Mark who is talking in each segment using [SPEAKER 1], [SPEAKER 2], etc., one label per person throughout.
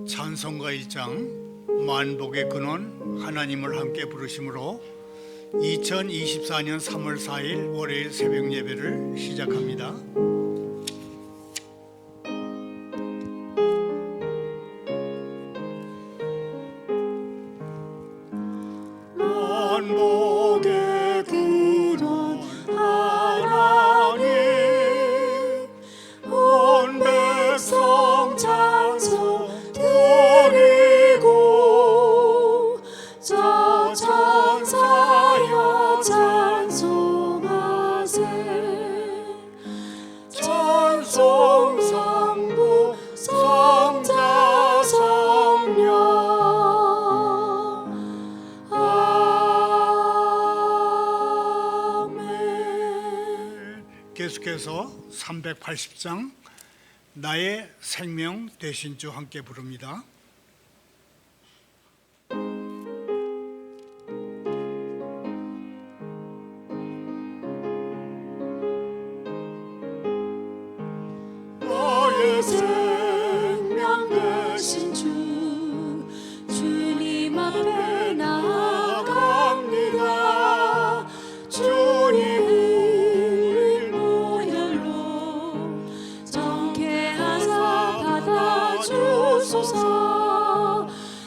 [SPEAKER 1] 찬송가 1장 만복의 근원 하나님을 함께 부르심으로 2024년 3월 4일 월요일 새벽 예배를 시작합니다. 만복의 근원 하나님 온 백성 찬송 드리고 저 천사여 찬송하세 찬송 성부 성자 성령 아멘. 계속해서 380장 나의 생명 되신 주 함께 부릅니다. 나의 생명 되신 주 주님 앞에 나아갑니다. 주님 흘린 보혈로 정케 하사 받아주소서.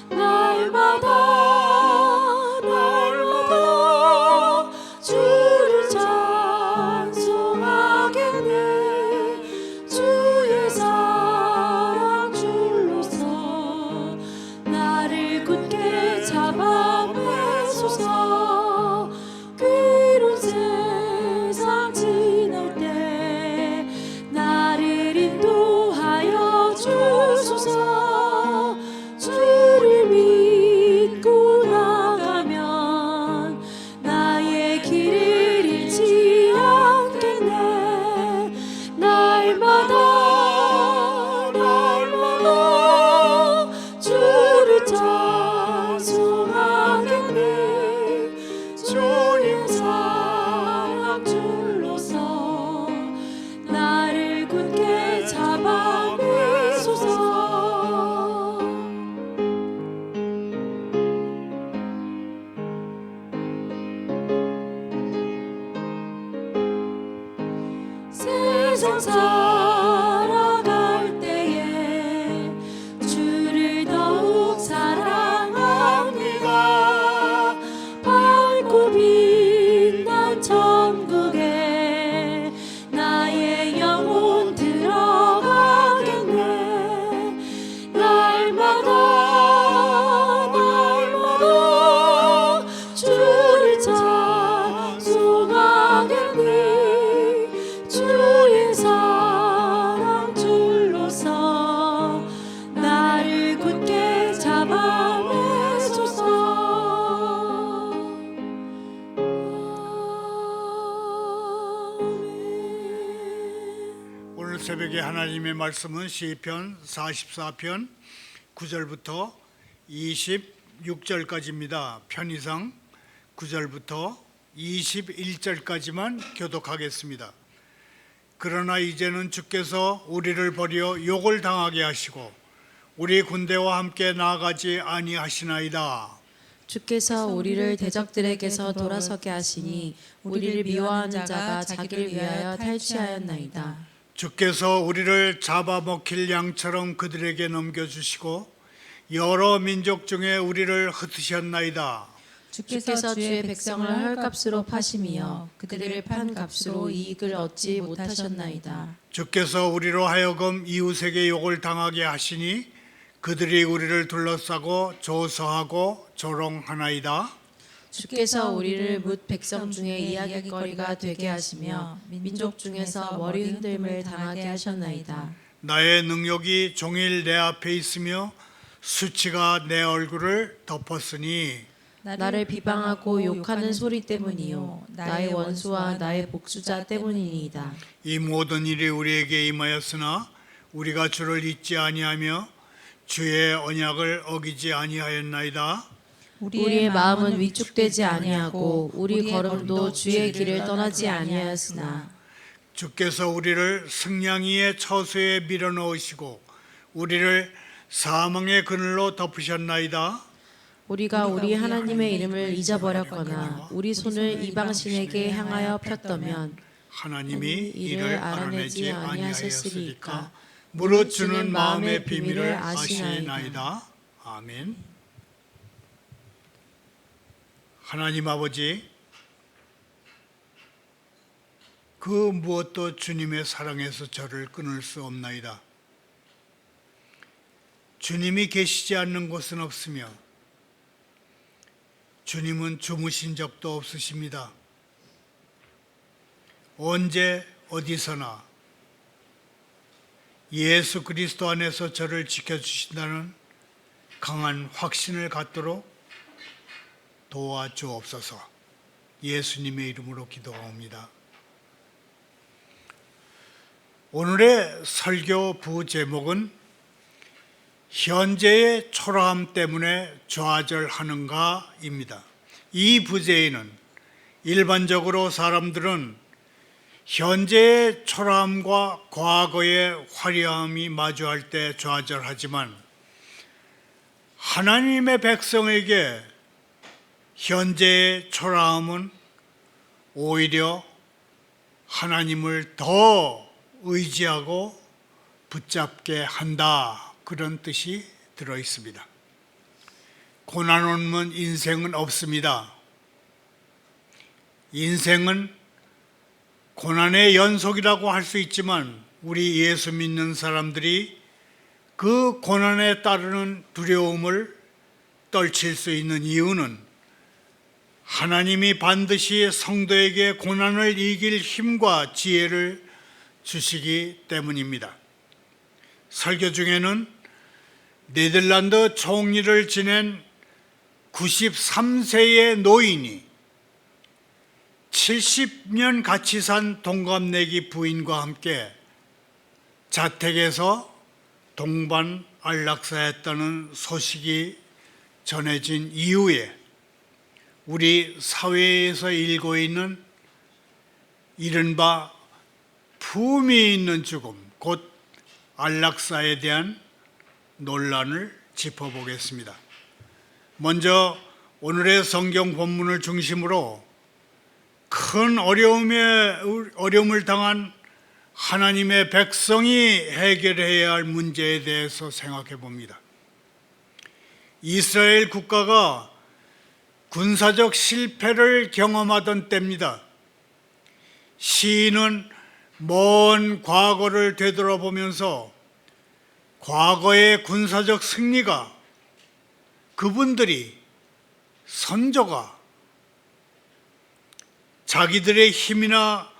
[SPEAKER 1] 날마다 주를 찬송하겠네. 주의 사랑 줄로서 나를 굳게 잡아 매소서. 괴로운 세상 지낼 때 나를 인도하여 주소서. 주를 믿고 나가면 나의 길을 잃지 않겠네. 날마다 주를 찬송하겠네. 주님 사랑 줄로서 나를 굳게 잡아 매소서. 세상 살아갈 때에 주를 더욱 사랑합니다. 밝고 빛난 천국에 나의 영혼 들어가겠네. 날마다 주를 찬송하겠네. 주의 사랑 줄로서 나를 굳게 잡아 매소서. 오늘 새벽에 하나님의 말씀은 시편 44편 9절부터 26절까지입니다. 편의상 9절부터 21절까지만 교독하겠습니다. 그러나 이제는 주께서 우리를 버려 욕을 당하게 하시고 우리 군대와 함께 나아가지 아니하시나이다.
[SPEAKER 2] 주께서 우리를 대적들에게서 돌아서게 하시니 우리를 미워하는 자가 자기를 위하여 탈취하였나이다.
[SPEAKER 1] 주께서 우리를 잡아먹힐 양처럼 그들에게 넘겨주시고 여러 민족 중에 우리를 흩으셨나이다.
[SPEAKER 2] 주께서 주의 백성을 헐값으로 파심이여 그들을 판 값으로 이익을 얻지 못하셨나이다.
[SPEAKER 1] 주께서 우리로 하여금 이웃에게 욕을 당하게 하시니 그들이 우리를 둘러싸고 조소하고 조롱하나이다.
[SPEAKER 2] 주께서 우리를 뭇 백성 중에 이야깃거리가 되게 하시며 민족 중에서 머리 흔들림을 당하게 하셨나이다.
[SPEAKER 1] 나의 능력이 종일 내 앞에 있으며 수치가 내 얼굴을 덮었으니
[SPEAKER 2] 나를 비방하고 욕하는 소리 때문이요 나의 원수와 나의 복수자 때문이니이다.
[SPEAKER 1] 이 모든 일이 우리에게 임하였으나 우리가 주를 잊지 아니하며 주의 언약을 어기지 아니하였나이다.
[SPEAKER 2] 우리의 마음은 위축되지 아니하고 우리 걸음도 주의 길을 떠나지 아니하였으나
[SPEAKER 1] 주께서 우리를 승냥이의 처소에 밀어넣으시고 우리를 사망의 그늘로 덮으셨나이다.
[SPEAKER 2] 우리가 우리 하나님의 이름을 잊어버렸거나 우리 손을 이방신에게 향하여 폈다면
[SPEAKER 1] 하나님이 이를 알아내지 아니하였으리까
[SPEAKER 2] 아니하였으리까
[SPEAKER 1] 무릇 주는 마음의 비밀을 아시나이다. 아멘. 하나님 아버지, 그 무엇도 주님의 사랑에서 저를 끊을 수 없나이다. 주님이 계시지 않는 곳은 없으며 주님은 주무신 적도 없으십니다. 언제 어디서나 예수 그리스도 안에서 저를 지켜주신다는 강한 확신을 갖도록 도와주옵소서. 예수님의 이름으로 기도합니다. 오늘의 설교 부제목은 현재의 초라함 때문에 좌절하는가입니다. 이 부제에는 일반적으로 사람들은 현재의 초라함과 과거의 화려함이 마주할 때 좌절하지만 하나님의 백성에게 현재의 초라함은 오히려 하나님을 더 의지하고 붙잡게 한다, 그런 뜻이 들어 있습니다. 고난 없는 인생은 없습니다. 인생은 고난의 연속이라고 할 수 있지만 우리 예수 믿는 사람들이 그 고난에 따르는 두려움을 떨칠 수 있는 이유는 하나님이 반드시 성도에게 고난을 이길 힘과 지혜를 주시기 때문입니다. 설교 중에는 네덜란드 총리를 지낸 93세의 노인이 70년 같이 산 동갑내기 부인과 함께 자택에서 동반 안락사했다는 소식이 전해진 이후에 우리 사회에서 일고 있는 이른바 품위 있는 죽음, 곧 안락사에 대한 논란을 짚어보겠습니다. 먼저 오늘의 성경 본문을 중심으로 큰 어려움을 당한 하나님의 백성이 해결해야 할 문제에 대해서 생각해 봅니다. 이스라엘 국가가 군사적 실패를 경험하던 때입니다. 시인은 먼 과거를 되돌아보면서 과거의 군사적 승리가, 그분들이, 선조가 자기들의 힘이나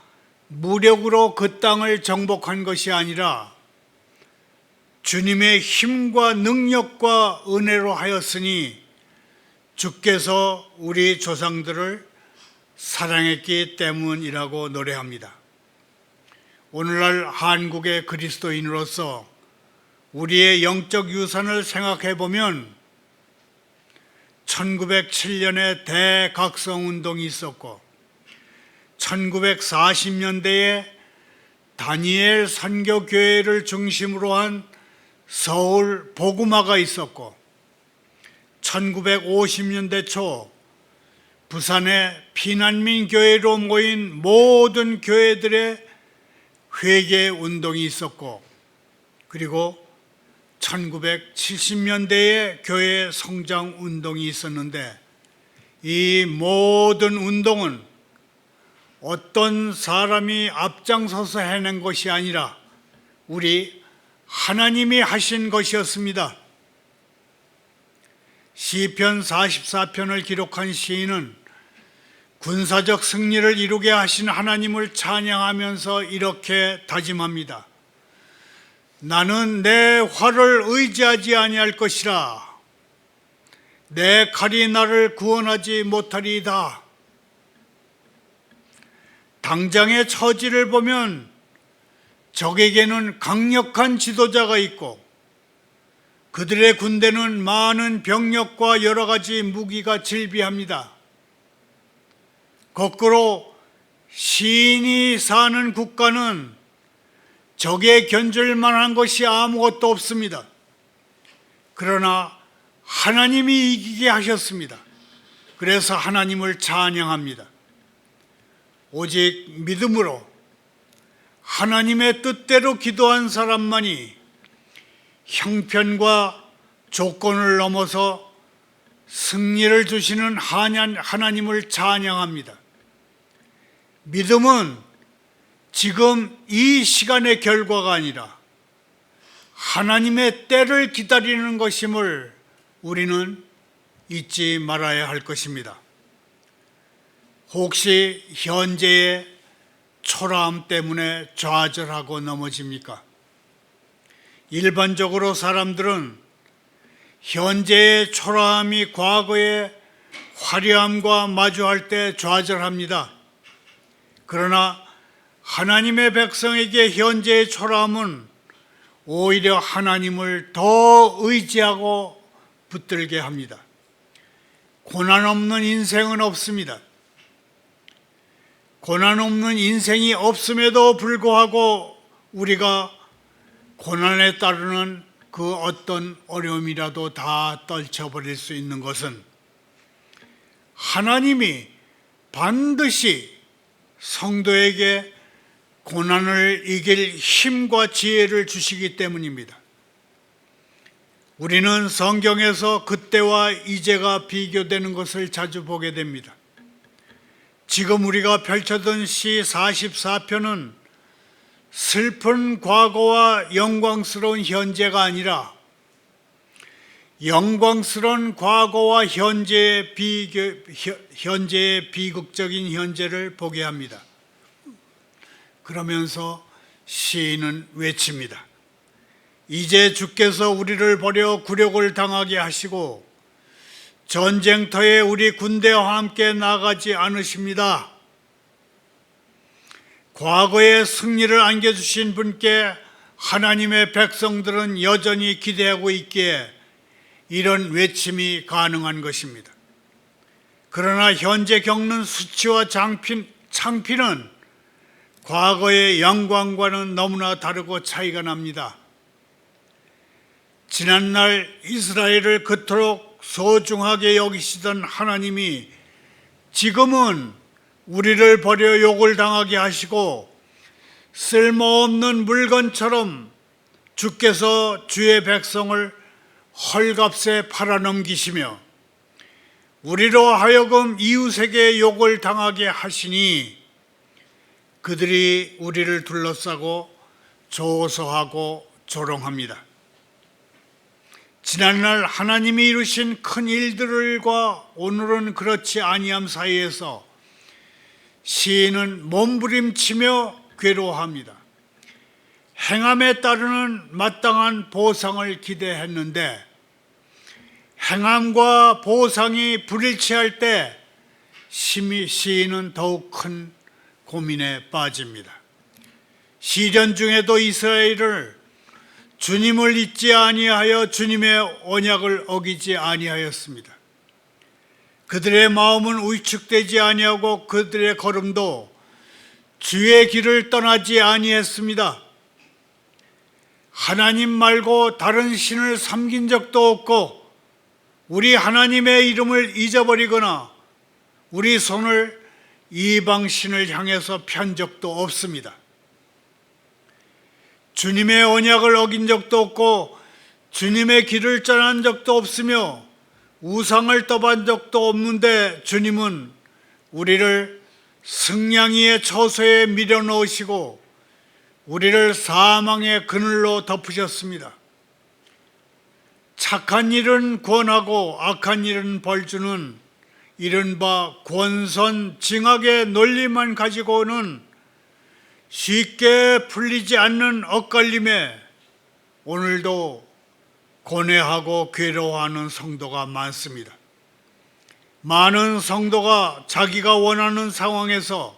[SPEAKER 1] 무력으로 그 땅을 정복한 것이 아니라 주님의 힘과 능력과 은혜로 하였으니 주께서 우리 조상들을 사랑했기 때문이라고 노래합니다. 오늘날 한국의 그리스도인으로서 우리의 영적 유산을 생각해 보면 1907년에 대각성운동이 있었고 1940년대에 다니엘 선교교회를 중심으로 한 서울 복음화가 있었고 1950년대 초 부산의 피난민 교회로 모인 모든 교회들의 회개 운동이 있었고, 그리고 1970년대에 교회 성장 운동이 있었는데, 이 모든 운동은 어떤 사람이 앞장서서 해낸 것이 아니라 우리 하나님이 하신 것이었습니다. 시편 44편을 기록한 시인은 군사적 승리를 이루게 하신 하나님을 찬양하면서 이렇게 다짐합니다. 나는 내 활을 의지하지 아니할 것이라. 내 칼이 나를 구원하지 못하리이다. 당장의 처지를 보면 적에게는 강력한 지도자가 있고 그들의 군대는 많은 병력과 여러 가지 무기가 질비합니다. 거꾸로 시인이 사는 국가는 적에 견줄 만한 것이 아무것도 없습니다. 그러나 하나님이 이기게 하셨습니다. 그래서 하나님을 찬양합니다. 오직 믿음으로 하나님의 뜻대로 기도한 사람만이 형편과 조건을 넘어서 승리를 주시는 하나님을 찬양합니다. 믿음은 지금 이 시간의 결과가 아니라 하나님의 때를 기다리는 것임을 우리는 잊지 말아야 할 것입니다. 혹시 현재의 초라함 때문에 좌절하고 넘어집니까? 일반적으로 사람들은 현재의 초라함이 과거의 화려함과 마주할 때 좌절합니다. 그러나 하나님의 백성에게 현재의 초라함은 오히려 하나님을 더 의지하고 붙들게 합니다. 고난 없는 인생은 없습니다. 고난 없는 인생이 없음에도 불구하고 우리가 고난에 따르는 그 어떤 어려움이라도 다 떨쳐버릴 수 있는 것은 하나님이 반드시 성도에게 고난을 이길 힘과 지혜를 주시기 때문입니다. 우리는 성경에서 그때와 이제가 비교되는 것을 자주 보게 됩니다. 지금 우리가 펼쳐둔 시 44편은 슬픈 과거와 영광스러운 현재가 아니라 영광스러운 과거와 현재의 비극적인 현재를 보게 합니다. 그러면서 시인은 외칩니다. 이제 주께서 우리를 버려 굴욕을 당하게 하시고 전쟁터에 우리 군대와 함께 나가지 않으십니다. 과거의 승리를 안겨주신 분께 하나님의 백성들은 여전히 기대하고 있기에 이런 외침이 가능한 것입니다. 그러나 현재 겪는 수치와 창피는 과거의 영광과는 너무나 다르고 차이가 납니다. 지난날 이스라엘을 그토록 소중하게 여기시던 하나님이 지금은 우리를 버려 욕을 당하게 하시고 쓸모없는 물건처럼 주께서 주의 백성을 헐값에 팔아넘기시며 우리로 하여금 이웃에게 욕을 당하게 하시니 그들이 우리를 둘러싸고 조소하고 조롱합니다. 지난날 하나님이 이루신 큰 일들과 오늘은 그렇지 아니함 사이에서 시인은 몸부림치며 괴로워합니다. 행함에 따르는 마땅한 보상을 기대했는데 행함과 보상이 불일치할 때 시인은 더욱 큰 고민에 빠집니다. 시련 중에도 이스라엘을 주님을 잊지 아니하여 주님의 언약을 어기지 아니하였습니다. 그들의 마음은 위축되지 아니하고 그들의 걸음도 주의 길을 떠나지 아니했습니다. 하나님 말고 다른 신을 섬긴 적도 없고 우리 하나님의 이름을 잊어버리거나 우리 손을 이방 신을 향해서 편 적도 없습니다. 주님의 언약을 어긴 적도 없고 주님의 길을 떠난 적도 없으며 우상을 떠반 적도 없는데 주님은 우리를 승냥이의 처소에 밀어넣으시고 우리를 사망의 그늘로 덮으셨습니다. 착한 일은 권하고 악한 일은 벌주는 이른바 권선징악의 논리만 가지고는 쉽게 풀리지 않는 엇갈림에 오늘도 고뇌하고 괴로워하는 성도가 많습니다. 많은 성도가 자기가 원하는 상황에서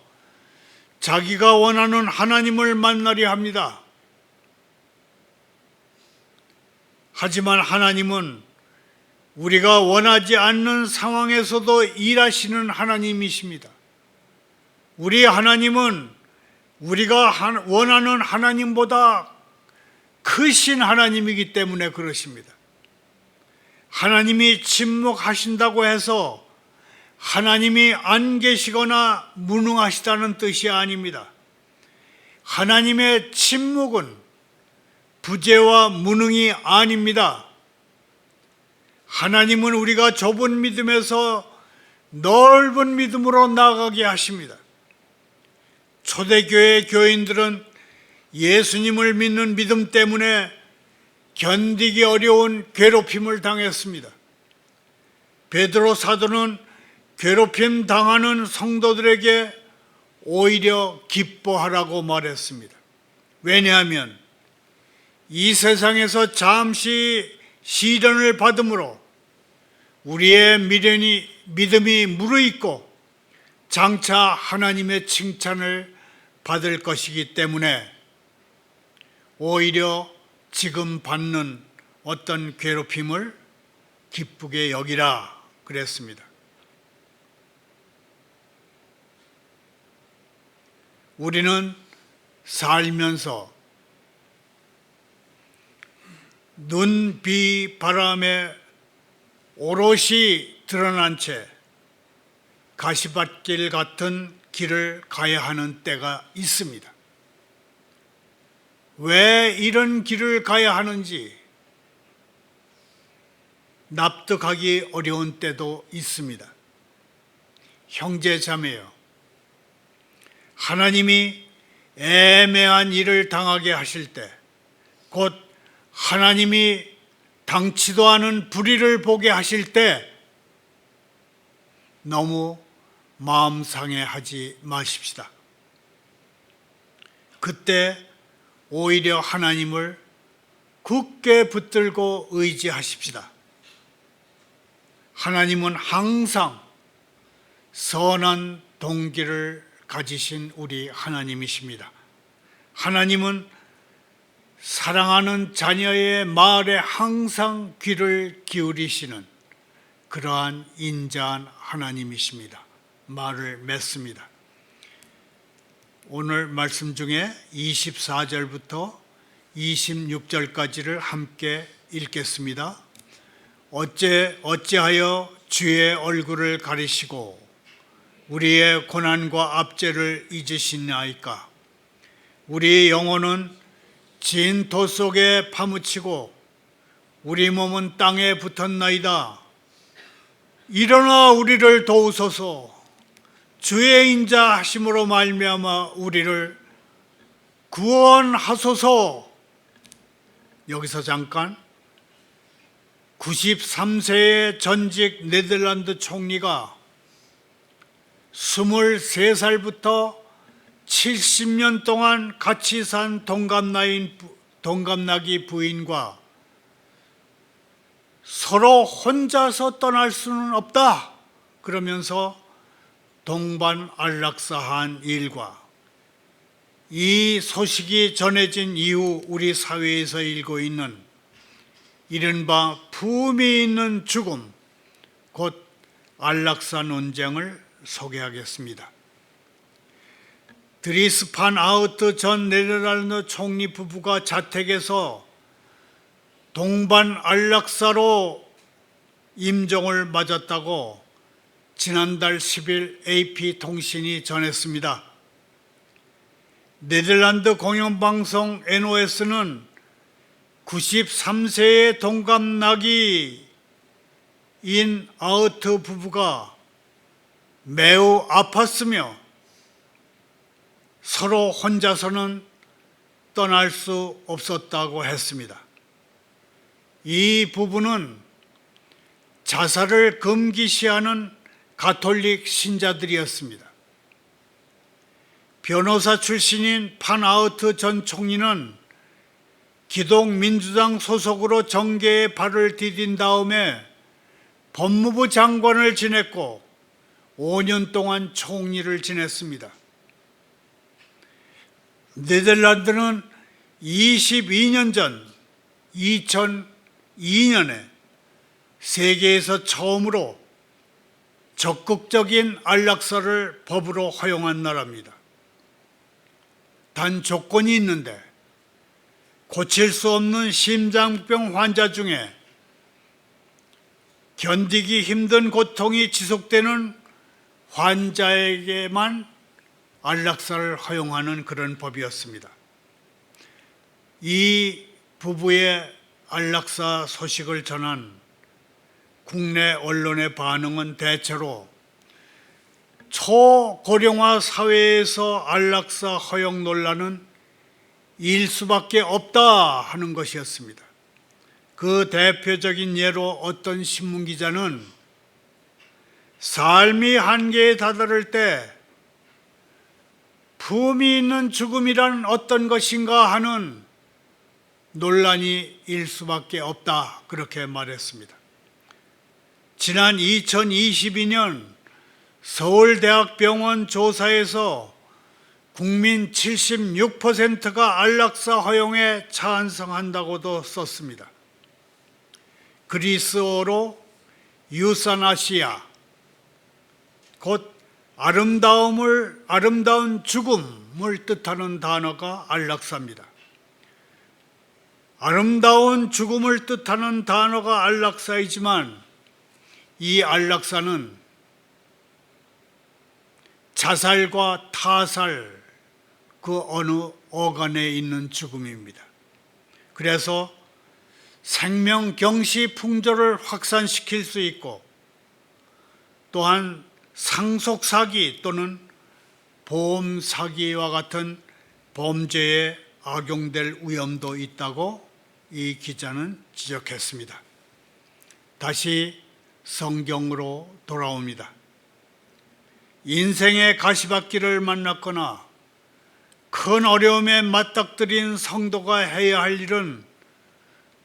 [SPEAKER 1] 자기가 원하는 하나님을 만나려 합니다. 하지만 하나님은 우리가 원하지 않는 상황에서도 일하시는 하나님이십니다. 우리 하나님은 우리가 원하는 하나님보다 크신 하나님이기 때문에 그렇습니다. 하나님이 침묵하신다고 해서 하나님이 안 계시거나 무능하시다는 뜻이 아닙니다. 하나님의 침묵은 부재와 무능이 아닙니다. 하나님은 우리가 좁은 믿음에서 넓은 믿음으로 나아가게 하십니다. 초대교회 교인들은 예수님을 믿는 믿음 때문에 견디기 어려운 괴롭힘을 당했습니다. 베드로 사도는 괴롭힘 당하는 성도들에게 오히려 기뻐하라고 말했습니다. 왜냐하면 이 세상에서 잠시 시련을 받음으로 우리의 믿음이 무르익고 장차 하나님의 칭찬을 받을 것이기 때문에 오히려 지금 받는 어떤 괴롭힘을 기쁘게 여기라 그랬습니다. 우리는 살면서 눈, 비, 바람에 오롯이 드러난 채 가시밭길 같은 길을 가야 하는 때가 있습니다. 왜 이런 길을 가야 하는지 납득하기 어려운 때도 있습니다. 형제 자매여, 하나님이 애매한 일을 당하게 하실 때, 곧 하나님이 당치도 않은 불의를 보게 하실 때 너무 마음 상해하지 마십시다. 그때 오히려 하나님을 굳게 붙들고 의지하십시다. 하나님은 항상 선한 동기를 가지신 우리 하나님이십니다. 하나님은 사랑하는 자녀의 말에 항상 귀를 기울이시는 그러한 인자한 하나님이십니다. 말을 맺습니다. 오늘 말씀 중에 24절부터 26절까지를 함께 읽겠습니다. 어찌하여 주의 얼굴을 가리시고 우리의 고난과 압제를 잊으시나이까? 우리 영혼은 진토 속에 파묻히고 우리 몸은 땅에 붙었나이다. 일어나 우리를 도우소서. 주의 인자 하심으로 말미암아 우리를 구원하소서. 여기서 잠깐 93세의 전직 네덜란드 총리가 23살부터 70년 동안 같이 산 동갑나기 부인과 서로 혼자서 떠날 수는 없다 그러면서 동반 안락사한 일과 이 소식이 전해진 이후 우리 사회에서 일고 있는 이른바 품위 있는 죽음, 곧 안락사 논쟁을 소개하겠습니다. 드리스 판 아우트 전 네덜란드 총리 부부가 자택에서 동반 안락사로 임종을 맞았다고 지난달 10일 AP통신이 전했습니다. 네덜란드 공영방송 NOS는 93세의 동갑나기인 아우트 부부가 매우 아팠으며 서로 혼자서는 떠날 수 없었다고 했습니다. 이 부부는 자살을 금기시하는 가톨릭 신자들이었습니다. 변호사 출신인 판 아우트 전 총리는 기독민주당 소속으로 정계에 발을 디딘 다음에 법무부 장관을 지냈고 5년 동안 총리를 지냈습니다. 네덜란드는 22년 전 2002년에 세계에서 처음으로 적극적인 안락사를 법으로 허용한 나라입니다. 단 조건이 있는데 고칠 수 없는 심장병 환자 중에 견디기 힘든 고통이 지속되는 환자에게만 안락사를 허용하는 그런 법이었습니다. 이 부부의 안락사 소식을 전한 국내 언론의 반응은 대체로 초고령화 사회에서 안락사 허용 논란은 일 수밖에 없다 하는 것이었습니다. 그 대표적인 예로 어떤 신문기자는 삶이 한계에 다다를 때 품이 있는 죽음이란 어떤 것인가 하는 논란이 일 수밖에 없다 그렇게 말했습니다. 지난 2022년 서울대학병원 조사에서 국민 76%가 안락사 허용에 찬성한다고도 썼습니다. 그리스어로 유사나시아, 곧 아름다운 죽음을 뜻하는 단어가 안락사입니다. 아름다운 죽음을 뜻하는 단어가 안락사이지만 이 안락사는 자살과 타살 그 어느 어간에 있는 죽음입니다. 그래서 생명 경시 풍조를 확산시킬 수 있고 또한 상속 사기 또는 보험 사기와 같은 범죄에 악용될 위험도 있다고 이 기자는 지적했습니다. 다시 성경으로 돌아옵니다. 인생의 가시밭길을 만났거나 큰 어려움에 맞닥뜨린 성도가 해야 할 일은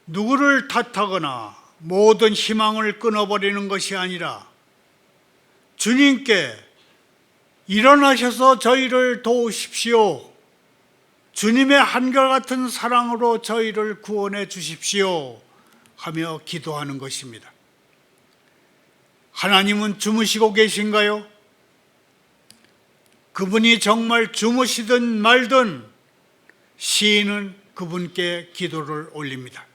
[SPEAKER 1] 누구를 탓하거나 모든 희망을 끊어버리는 것이 아니라 주님께 일어나셔서 저희를 도우십시오. 주님의 한결같은 사랑으로 저희를 구원해 주십시오 하며 기도하는 것입니다. 하나님은 주무시고 계신가요? 그분이 정말 주무시든 말든 시인은 그분께 기도를 올립니다.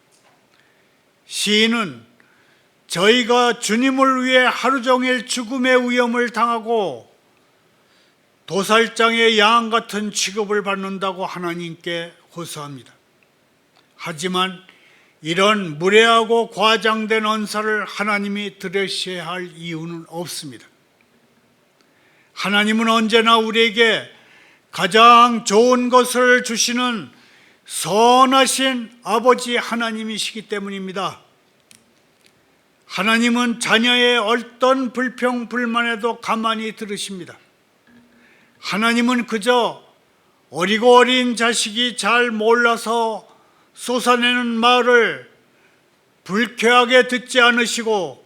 [SPEAKER 1] 시인은 저희가 주님을 위해 하루 종일 죽음의 위험을 당하고 도살장의 양 같은 취급을 받는다고 하나님께 호소합니다. 하지만 이런 무례하고 과장된 언사를 하나님이 들으셔야 할 이유는 없습니다. 하나님은 언제나 우리에게 가장 좋은 것을 주시는 선하신 아버지 하나님이시기 때문입니다. 하나님은 자녀의 어떤 불평, 불만에도 가만히 들으십니다. 하나님은 그저 어리고 어린 자식이 잘 몰라서 쏟아내는 말을 불쾌하게 듣지 않으시고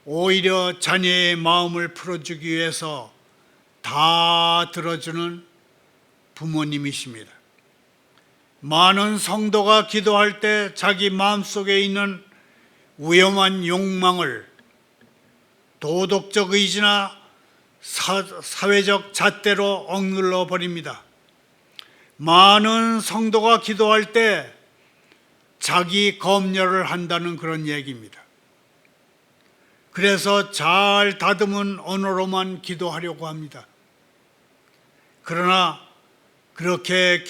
[SPEAKER 1] 오히려 자녀의 마음을 풀어주기 위해서 다 들어주는 부모님이십니다. 많은 성도가 기도할 때 자기 마음속에 있는 위험한 욕망을 도덕적 의지나 사회적 잣대로 억눌러 버립니다. 많은 성도가 기도할 때 자기 검열을 한다는 그런 얘기입니다. 그래서 잘 다듬은 언어로만 기도하려고 합니다. 그러나 그렇게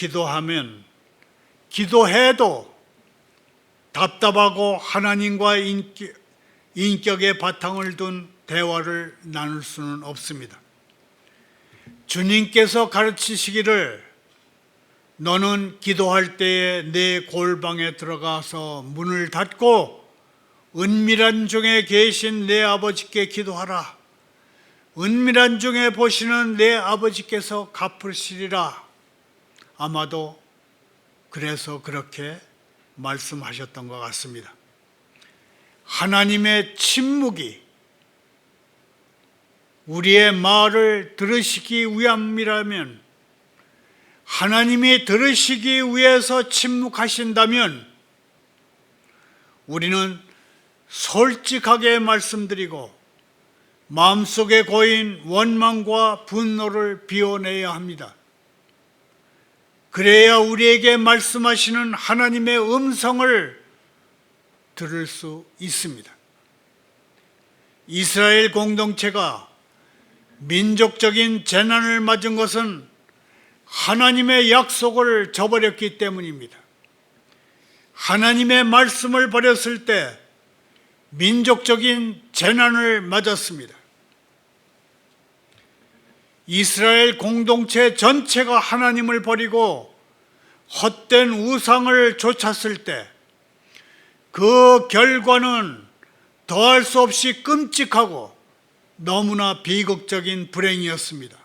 [SPEAKER 1] 기도해도 답답하고 하나님과 인격의 바탕을 둔 대화를 나눌 수는 없습니다. 주님께서 가르치시기를 너는 기도할 때에 내 골방에 들어가서 문을 닫고 은밀한 중에 계신 내 아버지께 기도하라. 은밀한 중에 보시는 내 아버지께서 갚으시리라. 아마도 그래서 그렇게 말씀하셨던 것 같습니다. 하나님의 침묵이 우리의 말을 들으시기 위함이라면, 하나님이 들으시기 위해서 침묵하신다면 우리는 솔직하게 말씀드리고 마음속에 고인 원망과 분노를 비워내야 합니다. 그래야 우리에게 말씀하시는 하나님의 음성을 들을 수 있습니다. 이스라엘 공동체가 민족적인 재난을 맞은 것은 하나님의 약속을 저버렸기 때문입니다. 하나님의 말씀을 버렸을 때 민족적인 재난을 맞았습니다. 이스라엘 공동체 전체가 하나님을 버리고 헛된 우상을 좇았을 때 그 결과는 더할 수 없이 끔찍하고 너무나 비극적인 불행이었습니다.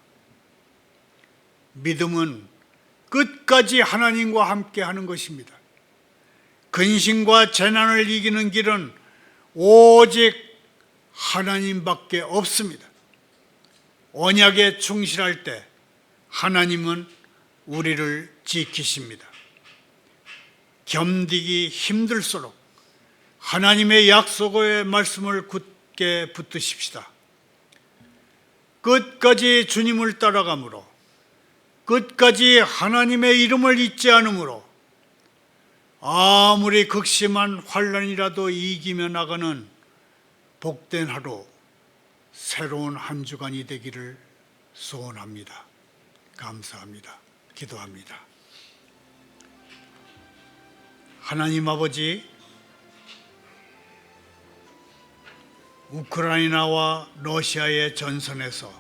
[SPEAKER 1] 믿음은 끝까지 하나님과 함께 하는 것입니다. 근심과 재난을 이기는 길은 오직 하나님밖에 없습니다. 언약에 충실할 때 하나님은 우리를 지키십니다. 견디기 힘들수록 하나님의 약속의 말씀을 굳게 붙드십시다. 끝까지 주님을 따라가므로, 끝까지 하나님의 이름을 잊지 않으므로 아무리 극심한 환난이라도 이기며 나가는 복된 하루, 새로운 한 주간이 되기를 소원합니다. 감사합니다. 기도합니다. 하나님 아버지, 우크라이나와 러시아의 전선에서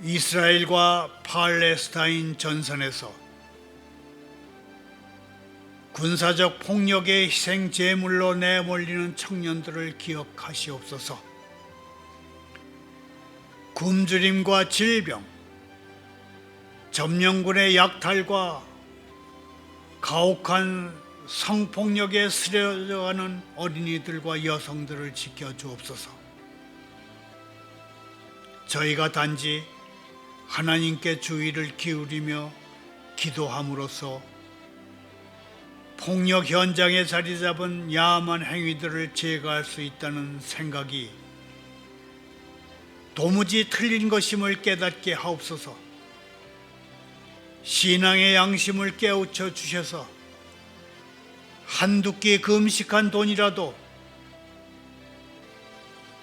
[SPEAKER 1] 이스라엘과 팔레스타인 전선에서 군사적 폭력의 희생 제물로 내몰리는 청년들을 기억하시옵소서. 굶주림과 질병, 점령군의 약탈과 가혹한 성폭력에 쓰려져가는 어린이들과 여성들을 지켜주옵소서. 저희가 단지 하나님께 주의를 기울이며 기도함으로써 폭력 현장에 자리 잡은 야만 행위들을 제거할 수 있다는 생각이 도무지 틀린 것임을 깨닫게 하옵소서. 신앙의 양심을 깨우쳐 주셔서 한두 끼 금식한 돈이라도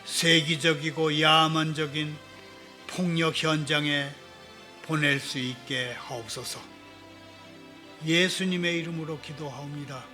[SPEAKER 1] 세기적이고 야만적인 폭력 현장에 보낼 수 있게 하옵소서. 예수님의 이름으로 기도하옵니다.